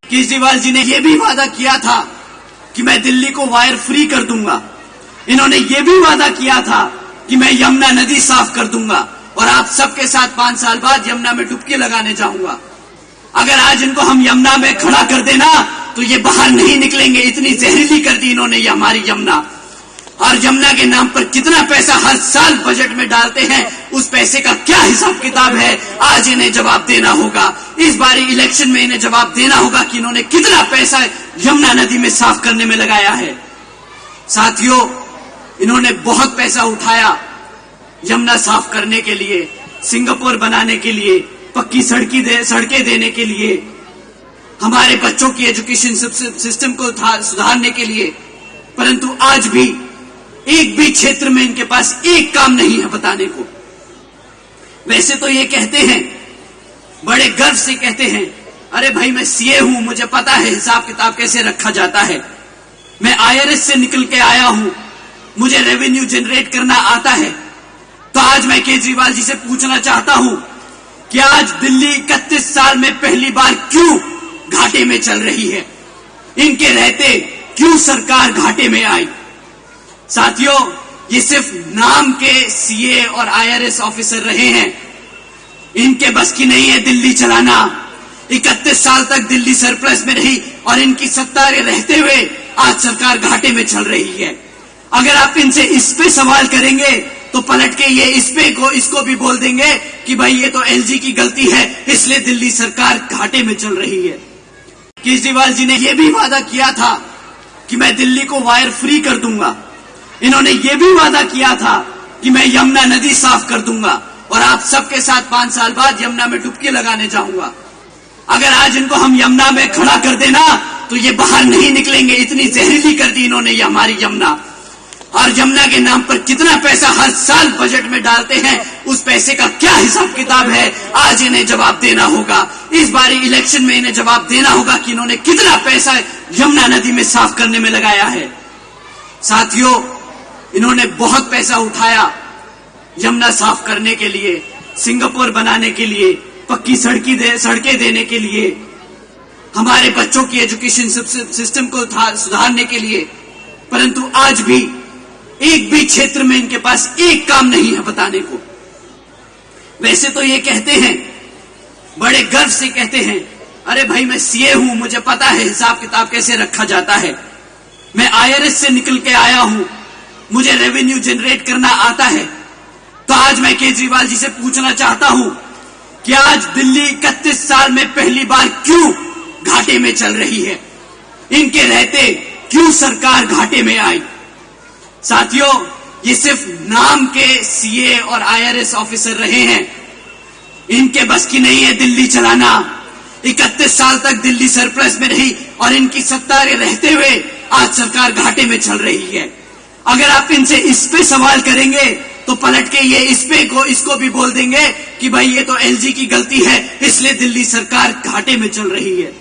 केजरीवाल जी ने यह भी वादा किया था कि मैं दिल्ली को वायर फ्री कर दूंगा। इन्होंने ये भी वादा किया था कि मैं यमुना नदी साफ कर दूंगा और आप सबके साथ 5 साल बाद यमुना में डुबकी लगाने जाऊंगा। अगर आज इनको हम यमुना में खड़ा कर देना तो ये बाहर नहीं निकलेंगे। इतनी जहरीली कर दी इन्होंने ये हमारी यमुना। और यमुना के नाम पर कितना पैसा हर साल बजट में डालते हैं, उस पैसे का क्या हिसाब किताब है, आज इन्हें जवाब देना होगा। इस बारी इलेक्शन में इन्हें जवाब देना होगा कि इन्होंने कितना पैसा यमुना नदी में साफ करने में लगाया है। साथियों, इन्होंने बहुत पैसा उठाया यमुना साफ करने के लिए, सिंगापुर बनाने के लिए, पक्की सड़कें देने के लिए, हमारे बच्चों की एजुकेशन सिस्टम को सुधारने के लिए। परंतु आज भी एक भी क्षेत्र में इनके पास एक काम नहीं है बताने को। वैसे तो ये कहते हैं, बड़े गर्व से कहते हैं, अरे भाई मैं सीए हूं, मुझे पता है हिसाब किताब कैसे रखा जाता है, मैं आईआरएस से निकल के आया हूं, मुझे रेवेन्यू जनरेट करना आता है। तो आज मैं केजरीवाल जी से पूछना चाहता हूं कि आज दिल्ली 31 साल में पहली बार क्यों घाटे में चल रही है? इनके रहते क्यों सरकार घाटे में आई? साथियों, ये सिर्फ नाम के सीए और आईआरएस ऑफिसर रहे हैं, इनके बस की नहीं है दिल्ली चलाना। 31 साल तक दिल्ली सरप्लस में रही और इनकी सत्ता रहते हुए आज सरकार घाटे में चल रही है। अगर आप इनसे इस पे सवाल करेंगे तो पलट के ये इसको भी बोल देंगे कि भाई ये तो एलजी की गलती है, इसलिए दिल्ली सरकार घाटे में चल रही है। केजरीवाल जी ने यह भी वादा किया था कि मैं दिल्ली को वायर फ्री कर दूंगा। इन्होंने ये भी वादा किया था कि मैं यमुना नदी साफ कर दूंगा और आप सबके साथ 5 साल बाद यमुना में डुबकी लगाने जाऊंगा। अगर आज इनको हम यमुना में खड़ा कर देना तो ये बाहर नहीं निकलेंगे। इतनी जहरीली कर दी इन्होंने ये हमारी यमुना। और यमुना के नाम पर कितना पैसा हर साल बजट में डालते हैं, उस पैसे का क्या हिसाब किताब है, आज इन्हें जवाब देना होगा। इस बारी इलेक्शन में इन्हें जवाब देना होगा कि इन्होंने कितना पैसा यमुना नदी में साफ करने में लगाया है। साथियों, इन्होंने बहुत पैसा उठाया यमुना साफ करने के लिए, सिंगापुर बनाने के लिए, पक्की सड़कें देने के लिए, हमारे बच्चों की एजुकेशन सिस्टम को सुधारने के लिए। परंतु आज भी एक भी क्षेत्र में इनके पास एक काम नहीं है बताने को। वैसे तो ये कहते हैं, बड़े गर्व से कहते हैं, अरे भाई मैं सीए हूं, मुझे पता है हिसाब किताब कैसे रखा जाता है, मैं आईआरएस से निकल के आया हूं, मुझे रेवेन्यू जनरेट करना आता है। तो आज मैं केजरीवाल जी से पूछना चाहता हूं कि आज दिल्ली 31 साल में पहली बार क्यों घाटे में चल रही है? इनके रहते क्यों सरकार घाटे में आई? साथियों, ये सिर्फ नाम के सीए और आईआरएस ऑफिसर रहे हैं, इनके बस की नहीं है दिल्ली चलाना। 31 साल तक दिल्ली सरप्लस में रही और इनकी सत्ता रहते हुए आज सरकार घाटे में चल रही है। अगर आप इनसे इस पे सवाल करेंगे तो पलट के ये इसको भी बोल देंगे कि भाई ये तो एलजी की गलती है, इसलिए दिल्ली सरकार घाटे में चल रही है।